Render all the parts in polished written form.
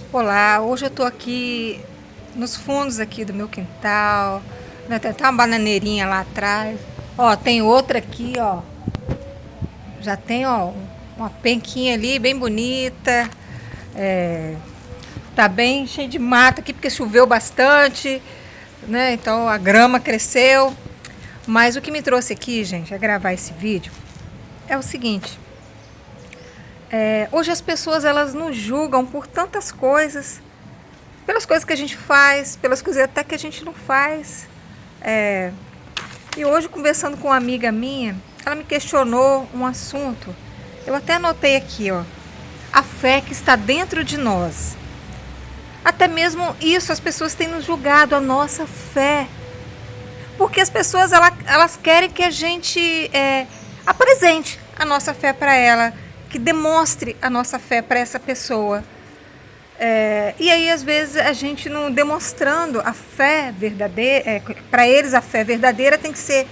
Olá, hoje eu tô aqui nos fundos aqui do meu quintal, né? Tem até uma bananeirinha lá atrás. Ó, tem outra aqui, ó. Já tem, ó, uma penquinha ali bem bonita. É, tá bem cheio de mato aqui porque choveu bastante, né? Então a grama cresceu. Mas o que me trouxe aqui, gente, a gravar esse vídeo é o seguinte. Hoje as pessoas elas nos julgam por tantas coisas, pelas coisas que a gente faz, pelas coisas até que a gente não faz. É, e hoje, conversando com uma amiga minha, ela me questionou um assunto. Eu até anotei aqui, ó. A fé que está dentro de nós. Até mesmo isso, as pessoas têm nos julgado a nossa fé. Porque as pessoas elas querem que a gente apresente a nossa fé para ela, que demonstre a nossa fé para essa pessoa. E aí, às vezes, a gente não demonstrando a fé verdadeira, para eles a fé verdadeira tem que ser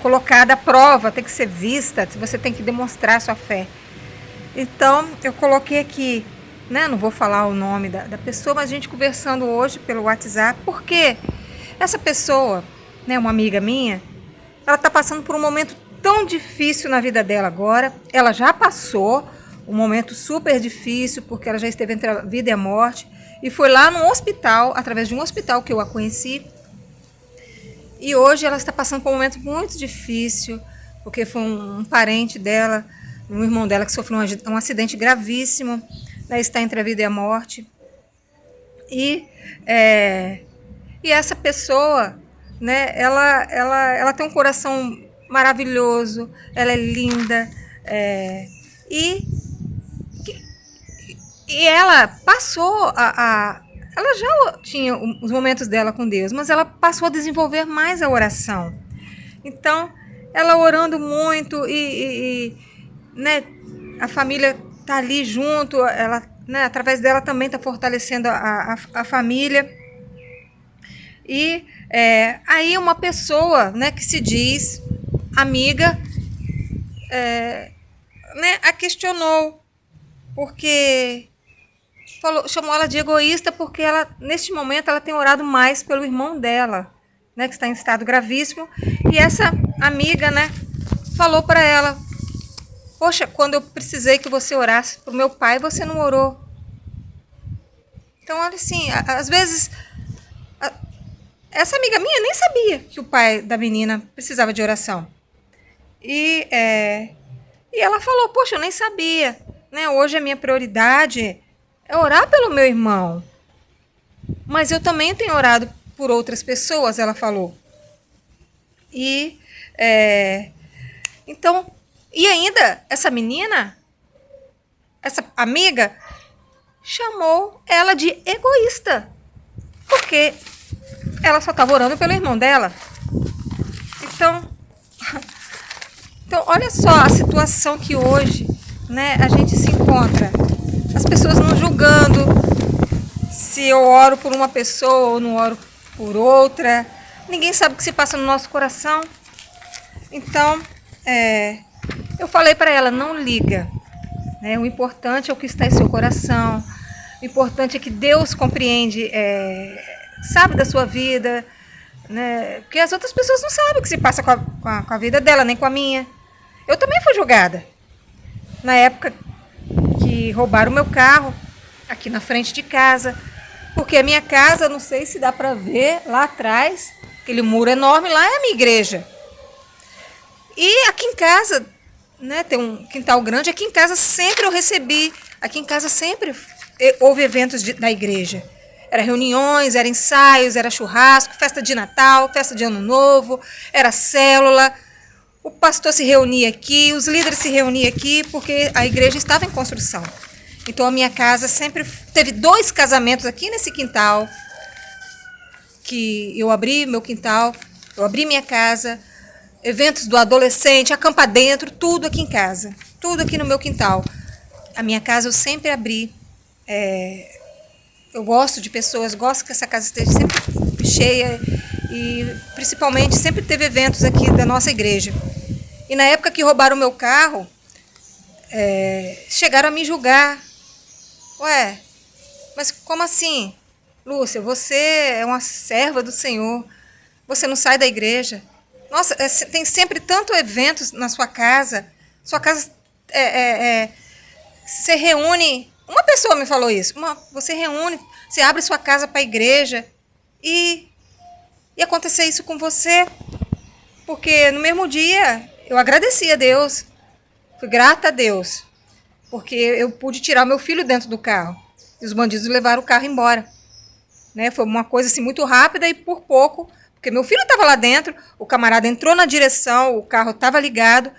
colocada à prova, tem que ser vista, você tem que demonstrar a sua fé. Então, eu coloquei aqui, né? Não vou falar o nome da pessoa, mas a gente conversando hoje pelo WhatsApp, porque essa pessoa, né, uma amiga minha, ela está passando por um momento tão difícil na vida dela agora. Ela já passou um momento super difícil, porque ela já esteve entre a vida e a morte. E foi lá no hospital, através de um hospital que eu a conheci. E hoje ela está passando por um momento muito difícil, porque foi um parente dela, um irmão dela que sofreu um acidente gravíssimo, né, está entre a vida e a morte. E, e essa pessoa, né, ela tem um coração maravilhoso, ela é linda, e, e ela passou ela já tinha os momentos dela com Deus, mas ela passou a desenvolver mais a oração. Então, ela orando muito né, a família tá ali junto, ela, né, através dela também está fortalecendo a família. E aí uma pessoa, né, que se diz amiga, né, a questionou, porque chamou ela de egoísta, porque ela, neste momento, ela tem orado mais pelo irmão dela, né, que está em estado gravíssimo. E essa amiga, né, falou para ela: poxa, quando eu precisei que você orasse pro meu pai, você não orou. Então, olha assim, às vezes essa amiga minha nem sabia que o pai da menina precisava de oração. E, e ela falou: poxa, eu nem sabia, né? Hoje a minha prioridade é orar pelo meu irmão. Mas eu também tenho orado por outras pessoas, ela falou. E então, e ainda essa menina, essa amiga, chamou ela de egoísta, porque ela só estava orando pelo irmão dela. Então, então, olha só a situação que hoje, né, a gente se encontra. As pessoas não julgando se eu oro por uma pessoa ou não oro por outra. Ninguém sabe o que se passa no nosso coração. Então, eu falei para ela: não liga. Né? O importante é o que está em seu coração. O importante é que Deus compreende, sabe da sua vida. Né? Porque as outras pessoas não sabem o que se passa com a vida dela, nem com a minha. Eu também fui julgada. Na época que roubaram o meu carro, aqui na frente de casa. Porque a minha casa, não sei se dá para ver lá atrás, aquele muro enorme, lá é a minha igreja. E aqui em casa, né, tem um quintal grande, aqui em casa sempre eu recebi, aqui em casa sempre houve eventos da igreja. Era reuniões, era ensaios, era churrasco, festa de Natal, festa de Ano Novo, era célula. O pastor se reunia aqui, os líderes se reuniam aqui, porque a igreja estava em construção. Então a minha casa sempre teve 2 casamentos aqui nesse quintal, que eu abri meu quintal, eu abri minha casa, eventos do adolescente, acampa dentro, tudo aqui em casa, tudo aqui no meu quintal. A minha casa eu sempre abri. Eu gosto de pessoas, gosto que essa casa esteja sempre cheia e principalmente sempre teve eventos aqui da nossa igreja. E na época que roubaram o meu carro, chegaram a me julgar. Ué, Mas como assim? Lúcia, você é uma serva do Senhor. Você não sai da igreja. Nossa, tem sempre tanto eventos na sua casa. Sua casa você reúne. Uma pessoa me falou isso. Você reúne, você abre sua casa para a igreja e acontecer isso com você. Porque no mesmo dia eu agradeci a Deus. Fui grata a Deus. Porque eu pude tirar meu filho dentro do carro. E os bandidos levaram o carro embora. Né? Foi uma coisa assim muito rápida e por pouco. Porque meu filho estava lá dentro, o camarada entrou na direção, o carro estava ligado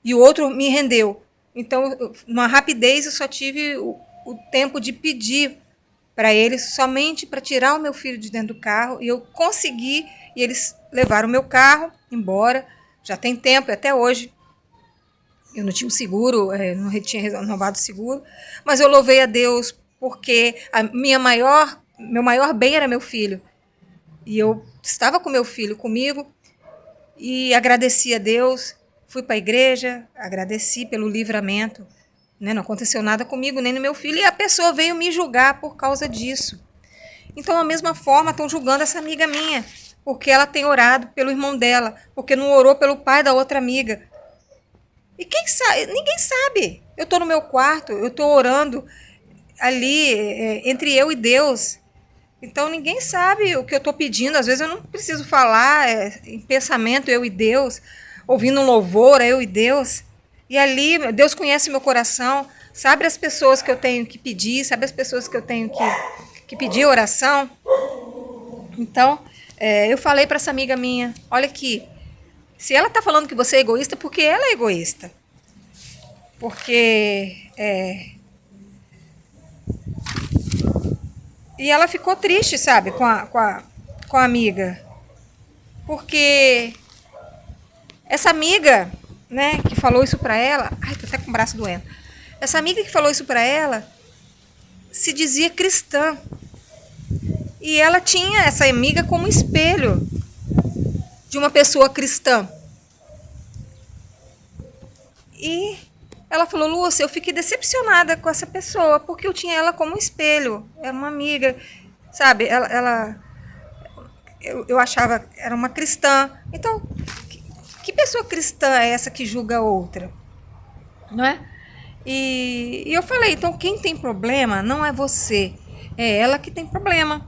e o outro me rendeu. Então, numa rapidez, eu só tive o tempo de pedir para eles somente para tirar o meu filho de dentro do carro e eu consegui e eles levaram o meu carro embora. Já tem tempo, até hoje. Eu não tinha um seguro, não tinha renovado o seguro, mas eu louvei a Deus porque meu maior bem era meu filho. E eu estava com meu filho comigo e agradeci a Deus, fui para a igreja, agradeci pelo livramento, né? Não aconteceu nada comigo, nem no meu filho, e a pessoa veio me julgar por causa disso. Então, da mesma forma, estão julgando essa amiga minha, porque ela tem orado pelo irmão dela, porque não orou pelo pai da outra amiga. E quem sabe? Ninguém sabe. Eu estou no meu quarto, eu estou orando ali, entre eu e Deus. Então, ninguém sabe o que eu estou pedindo. Às vezes eu não preciso falar em pensamento, eu e Deus, ouvindo um louvor, eu e Deus. E ali, Deus conhece meu coração, sabe as pessoas que eu tenho que pedir, sabe as pessoas que eu tenho que pedir oração. Então, eu falei para essa amiga minha, olha aqui, se ela está falando que você é egoísta, porque ela é egoísta. Porque... E ela ficou triste, sabe, com a amiga. Porque essa amiga, né, que falou isso pra ela... Ai, tô até com o braço doendo. Essa amiga que falou isso pra ela se dizia cristã. E ela tinha essa amiga como espelho de uma pessoa cristã. E ela falou, Lúcia, eu fiquei decepcionada com essa pessoa, porque eu tinha ela como espelho. Era uma amiga, sabe? Eu achava que era uma cristã. Então, que pessoa cristã é essa que julga a outra? Não é? E eu falei, então quem tem problema não é você, é ela que tem problema.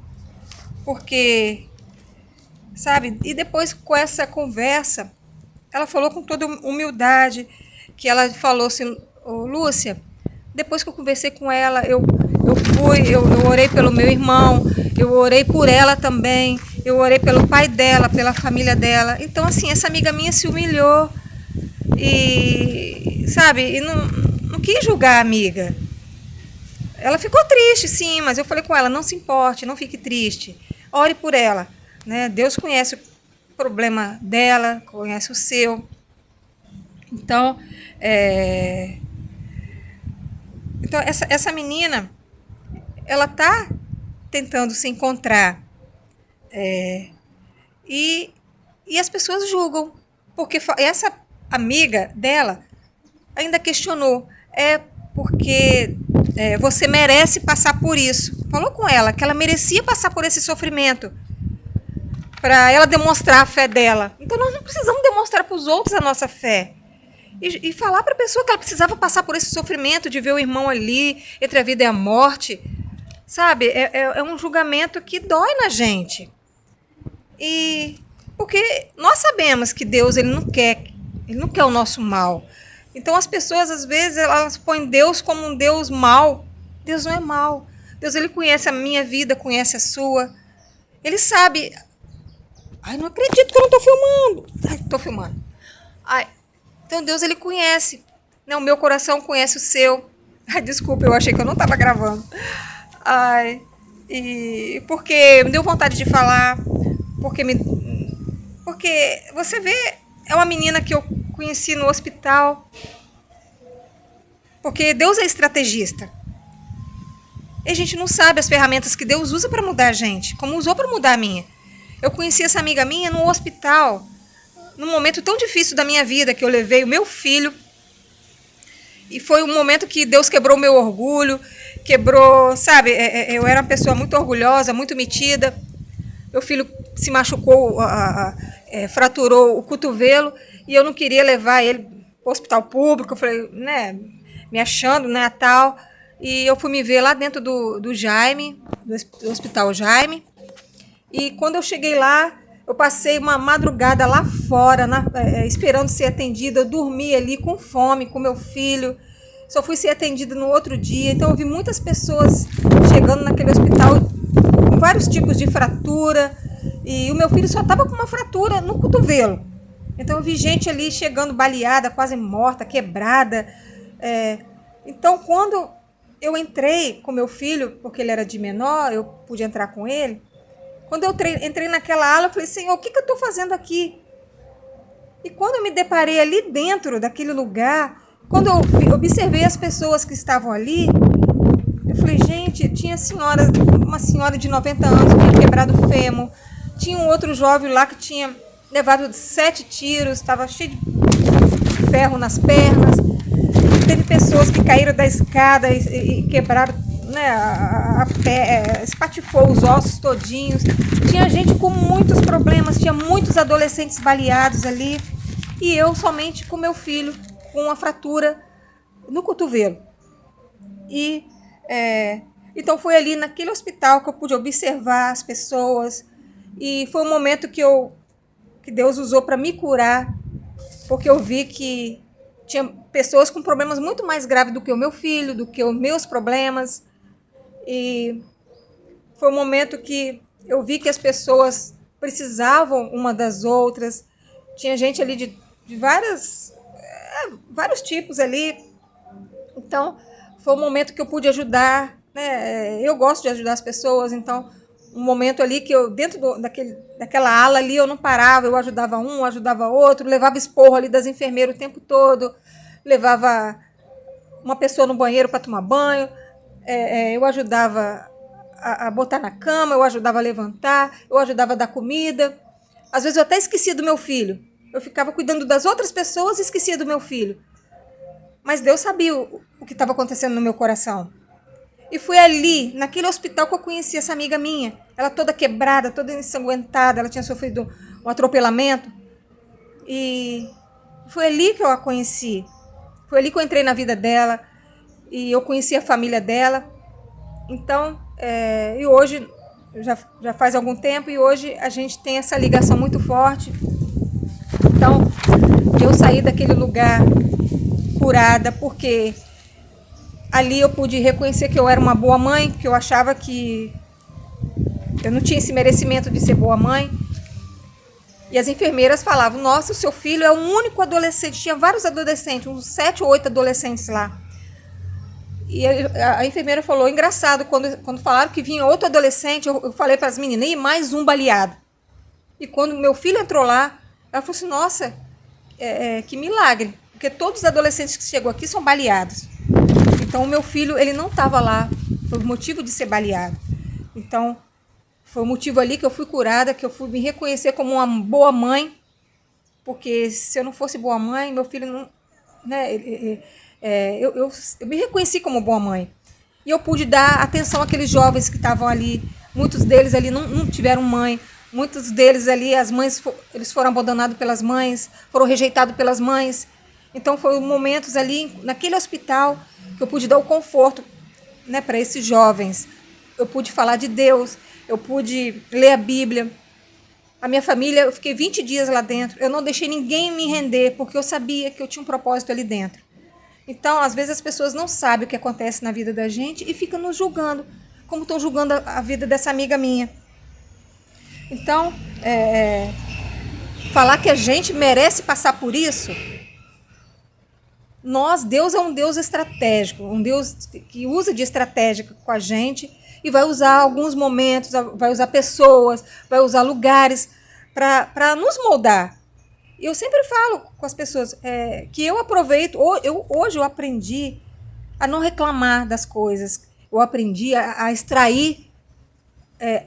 Porque, sabe? E depois com essa conversa, ela falou com toda humildade, que ela falou assim, oh, Lúcia, depois que eu conversei com ela, eu orei pelo meu irmão, eu orei por ela também, eu orei pelo pai dela, pela família dela. Então, assim, essa amiga minha se humilhou e, sabe, e não quis julgar a amiga. Ela ficou triste, sim, mas eu falei com ela, não se importe, não fique triste, ore por ela, né? Deus conhece o problema dela, conhece o seu. Então, essa menina, ela está tentando se encontrar e as pessoas julgam, porque essa amiga dela ainda questionou, porque você merece passar por isso. Falou com ela que ela merecia passar por esse sofrimento para ela demonstrar a fé dela. Então nós não precisamos demonstrar para os outros a nossa fé. E falar para a pessoa que ela precisava passar por esse sofrimento de ver o irmão ali, entre a vida e a morte. Sabe? É um julgamento que dói na gente. E porque nós sabemos que Deus ele não quer o nosso mal. Então as pessoas, às vezes, elas põem Deus como um Deus mau. Deus não é mau. Deus ele conhece a minha vida, conhece a sua. Ele sabe... Ai, não acredito que eu não estou filmando. Ai, estou filmando. Ai... Então Deus ele conhece, né? O meu coração conhece o seu. Ai, desculpa, eu achei que eu não estava gravando. Ai, e porque me deu vontade de falar, porque você vê, é uma menina que eu conheci no hospital. Porque Deus é estrategista. E a gente não sabe as ferramentas que Deus usa para mudar a gente, como usou para mudar a minha. Eu conheci essa amiga minha no hospital, num momento tão difícil da minha vida, que eu levei o meu filho. E foi um momento que Deus quebrou o meu orgulho, quebrou, sabe? Eu era uma pessoa muito orgulhosa, muito metida. Meu filho se machucou, fraturou o cotovelo e eu não queria levar ele para o hospital público. Eu falei, né, me achando, né, tal. E eu fui me ver lá dentro do Jaime, do Hospital Jaime. E quando eu cheguei lá, eu passei uma madrugada lá fora, esperando ser atendida. Eu dormi ali com fome, com meu filho. Só fui ser atendida no outro dia. Então eu vi muitas pessoas chegando naquele hospital com vários tipos de fratura. E o meu filho só estava com uma fratura no cotovelo. Então eu vi gente ali chegando baleada, quase morta, quebrada. Então quando eu entrei com meu filho, porque ele era de menor, eu pude entrar com ele. Quando eu entrei naquela ala, eu falei, Senhor, o que eu estou fazendo aqui? E quando eu me deparei ali dentro daquele lugar, quando eu observei as pessoas que estavam ali, eu falei, gente, tinha uma senhora de 90 anos que tinha quebrado o fêmur, tinha um outro jovem lá que tinha levado 7 tiros, estava cheio de ferro nas pernas. Teve pessoas que caíram da escada e quebraram, né, espatifou os ossos todinhos. Tinha gente com muitos problemas, tinha muitos adolescentes baleados ali. E eu somente com meu filho, com uma fratura no cotovelo. Então foi ali naquele hospital que eu pude observar as pessoas. E foi um momento que Deus usou para me curar, porque eu vi que tinha pessoas com problemas muito mais graves do que o meu filho, do que os meus problemas. E foi um momento que eu vi que as pessoas precisavam uma das outras. Tinha gente ali de vários tipos ali. Então, foi um momento que eu pude ajudar, né? Eu gosto de ajudar as pessoas, então, um momento ali que eu, dentro daquela ala ali, eu não parava, eu ajudava um, ajudava outro, levava esporro ali das enfermeiras o tempo todo, levava uma pessoa no banheiro para tomar banho, eu ajudava a botar na cama, eu ajudava a levantar, eu ajudava a dar comida. Às vezes eu até esquecia do meu filho. Eu ficava cuidando das outras pessoas e esquecia do meu filho. Mas Deus sabia o que estava acontecendo no meu coração. E foi ali, naquele hospital, que eu conheci essa amiga minha. Ela toda quebrada, toda ensanguentada, ela tinha sofrido um atropelamento. E foi ali que eu a conheci. Foi ali que eu entrei na vida dela. E eu conheci a família dela. Então, e hoje, já faz algum tempo, e hoje a gente tem essa ligação muito forte. Então, eu saí daquele lugar curada, porque ali eu pude reconhecer que eu era uma boa mãe, que eu achava que eu não tinha esse merecimento de ser boa mãe. E as enfermeiras falavam, nossa, o seu filho é o único adolescente, tinha vários adolescentes, uns 7 ou 8 adolescentes lá. E a enfermeira falou, engraçado, quando falaram que vinha outro adolescente, eu falei para as meninas, e mais um baleado. E quando meu filho entrou lá, ela falou assim, nossa, que milagre, porque todos os adolescentes que chegam aqui são baleados. Então o meu filho, ele não estava lá por motivo de ser baleado. Então foi o motivo ali que eu fui curada, que eu fui me reconhecer como uma boa mãe, porque se eu não fosse boa mãe, meu filho não... Né, eu me reconheci como boa mãe. E eu pude dar atenção àqueles jovens que estavam ali. Muitos deles ali não tiveram mãe. Muitos deles ali, as mães, eles foram abandonados pelas mães, foram rejeitados pelas mães. Então, foram momentos ali, naquele hospital, que eu pude dar o conforto, né, para esses jovens. Eu pude falar de Deus, eu pude ler a Bíblia. A minha família, eu fiquei 20 dias lá dentro. Eu não deixei ninguém me render, porque eu sabia que eu tinha um propósito ali dentro. Então, às vezes, as pessoas não sabem o que acontece na vida da gente e ficam nos julgando, como estão julgando a vida dessa amiga minha. Então, falar que a gente merece passar por isso, Deus é um Deus estratégico, um Deus que usa de estratégia com a gente e vai usar alguns momentos, vai usar pessoas, vai usar lugares para nos moldar. E eu sempre falo com as pessoas que eu aproveito, hoje eu aprendi a não reclamar das coisas, eu aprendi a extrair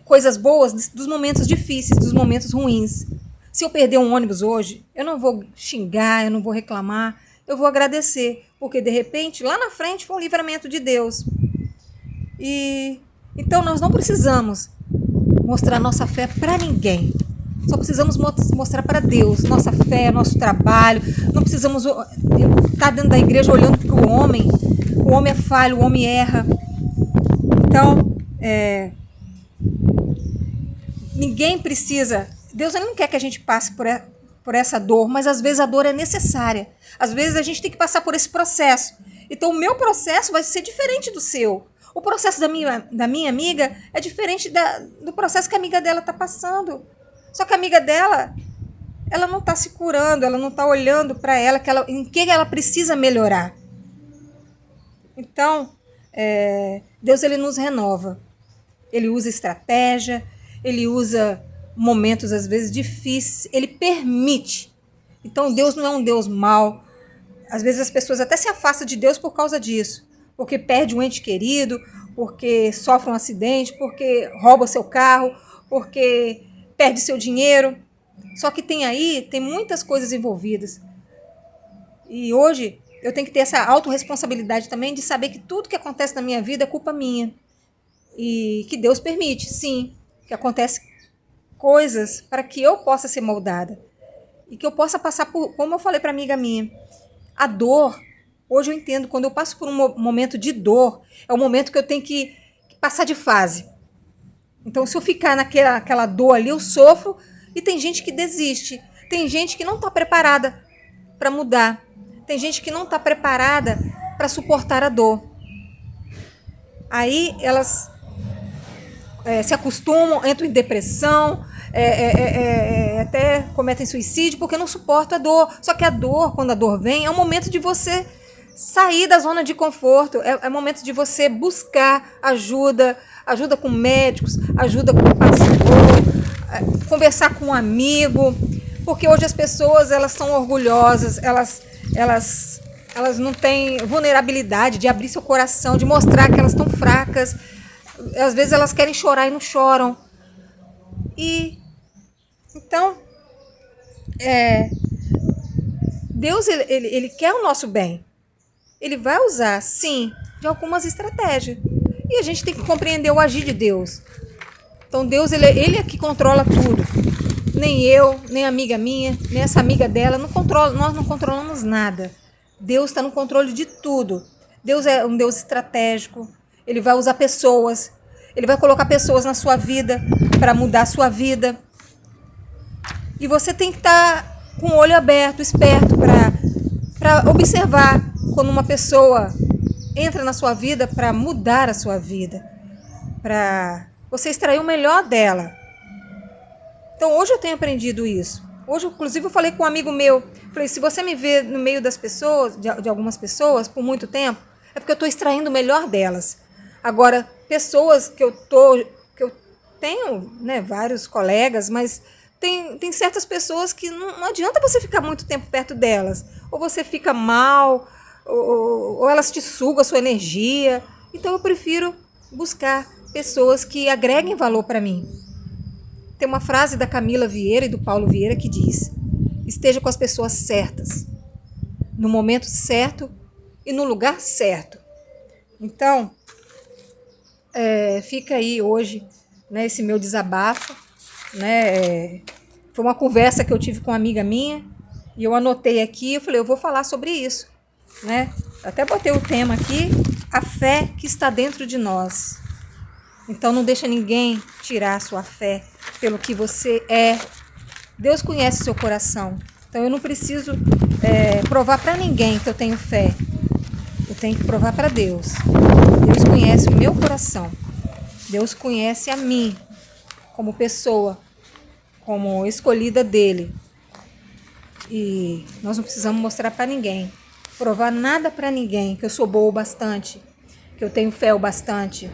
coisas boas dos momentos difíceis, dos momentos ruins. Se eu perder um ônibus hoje, eu não vou xingar, eu não vou reclamar, eu vou agradecer, porque de repente, lá na frente foi um livramento de Deus. E então nós não precisamos mostrar nossa fé para ninguém. Só precisamos mostrar para Deus nossa fé, nosso trabalho. Não precisamos estar dentro da igreja olhando para o homem. O homem é falho, o homem erra. Então, ninguém precisa. Deus não quer que a gente passe por essa dor, mas às vezes a dor é necessária. Às vezes a gente tem que passar por esse processo. Então o meu processo vai ser diferente do seu. O processo da minha amiga é diferente do processo que a amiga dela está passando. Só que a amiga dela, ela não está se curando, ela não está olhando para ela, em que ela precisa melhorar. Então, Deus ele nos renova. Ele usa estratégia, ele usa momentos às vezes difíceis, ele permite. Então Deus não é um Deus mau. Às vezes as pessoas até se afastam de Deus por causa disso, porque perde um ente querido, porque sofre um acidente, porque rouba seu carro, porque perde seu dinheiro. Só que tem muitas coisas envolvidas. E hoje eu tenho que ter essa autorresponsabilidade também de saber que tudo que acontece na minha vida é culpa minha. E que Deus permite, sim, que acontece coisas para que eu possa ser moldada. E que eu possa passar por, como eu falei para amiga minha, a dor, hoje eu entendo, quando eu passo por um momento de dor, é o momento que eu tenho que passar de fase. Então, se eu ficar naquela dor ali, eu sofro, e tem gente que desiste. Tem gente que não está preparada para mudar. Tem gente que não está preparada para suportar a dor. Aí elas se acostumam, entram em depressão, até cometem suicídio porque não suportam a dor. Só que a dor, quando a dor vem, é um momento de você sair da zona de conforto, é momento de você buscar ajuda com médicos, ajuda com o pastor, conversar com um amigo, porque hoje as pessoas elas são orgulhosas, elas não têm vulnerabilidade de abrir seu coração, de mostrar que elas estão fracas. Às vezes elas querem chorar e não choram. E então Deus ele quer o nosso bem. Ele vai usar, sim, de algumas estratégias. E a gente tem que compreender o agir de Deus. Então Deus ele é que controla tudo. Nem eu, nem a amiga minha, nem essa amiga dela, nós não controlamos nada. Deus está no controle de tudo. Deus é um Deus estratégico. Ele vai usar pessoas. Ele vai colocar pessoas na sua vida para mudar a sua vida. E você tem que estar com o olho aberto, esperto, para observar quando uma pessoa entra na sua vida para mudar a sua vida, para você extrair o melhor dela. Então hoje eu tenho aprendido isso. Hoje, inclusive, eu falei com um amigo meu, falei, se você me vê no meio das pessoas, de algumas pessoas, por muito tempo, é porque eu estou extraindo o melhor delas. Agora, pessoas que eu tenho, né, vários colegas, mas tem certas pessoas que não adianta você ficar muito tempo perto delas. Ou você fica mal, ou elas te sugam a sua energia. Então eu prefiro buscar pessoas que agreguem valor para mim. Tem uma frase da Camila Vieira e do Paulo Vieira que diz: esteja com as pessoas certas, no momento certo e no lugar certo. Então, fica aí hoje, né, esse meu desabafo, né? Foi uma conversa que eu tive com uma amiga minha e eu anotei aqui, eu falei, eu vou falar sobre isso, né? Até botei o tema aqui, a fé que está dentro de nós. Então não deixa ninguém tirar a sua fé pelo que você é. Deus conhece o seu coração. Então eu não preciso provar para ninguém que eu tenho fé. Eu tenho que provar para Deus. Deus conhece o meu coração. Deus conhece a mim como pessoa, como escolhida dele. E nós não precisamos mostrar para ninguém, provar nada para ninguém que eu sou boa o bastante, que eu tenho fé o bastante.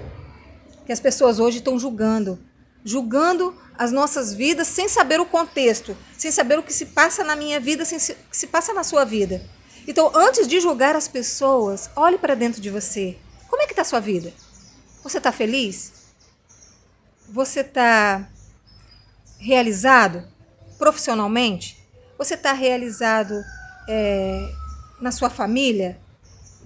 Que as pessoas hoje estão julgando as nossas vidas sem saber o contexto, sem saber o que se passa na minha vida, o que se passa na sua vida. Então, antes de julgar as pessoas, olhe para dentro de você. Como é que está a sua vida? Você está feliz? Você está realizado profissionalmente? Você está realizado na sua família?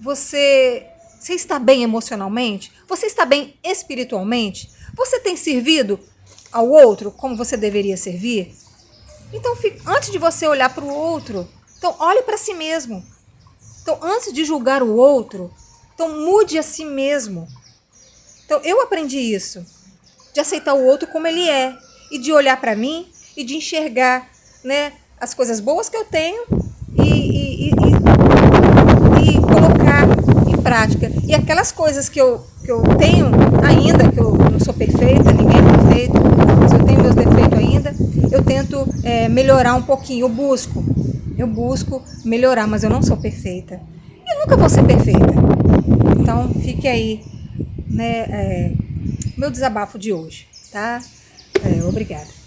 Você Você está bem emocionalmente? Você está bem espiritualmente? Você tem servido ao outro como você deveria servir? Então, antes de você olhar para o outro, então olhe para si mesmo. Então, antes de julgar o outro, então mude a si mesmo. Então, eu aprendi isso, de aceitar o outro como ele é, e de olhar para mim e de enxergar, né, as coisas boas que eu tenho e colocar em prática. E aquelas coisas que eu tenho ainda, que eu não sou perfeita, ninguém é perfeito, mas eu tenho meus defeitos ainda, eu tento melhorar um pouquinho, eu busco melhorar, mas eu não sou perfeita. E nunca vou ser perfeita. Então, fique aí, né, meu desabafo de hoje, tá? Obrigada.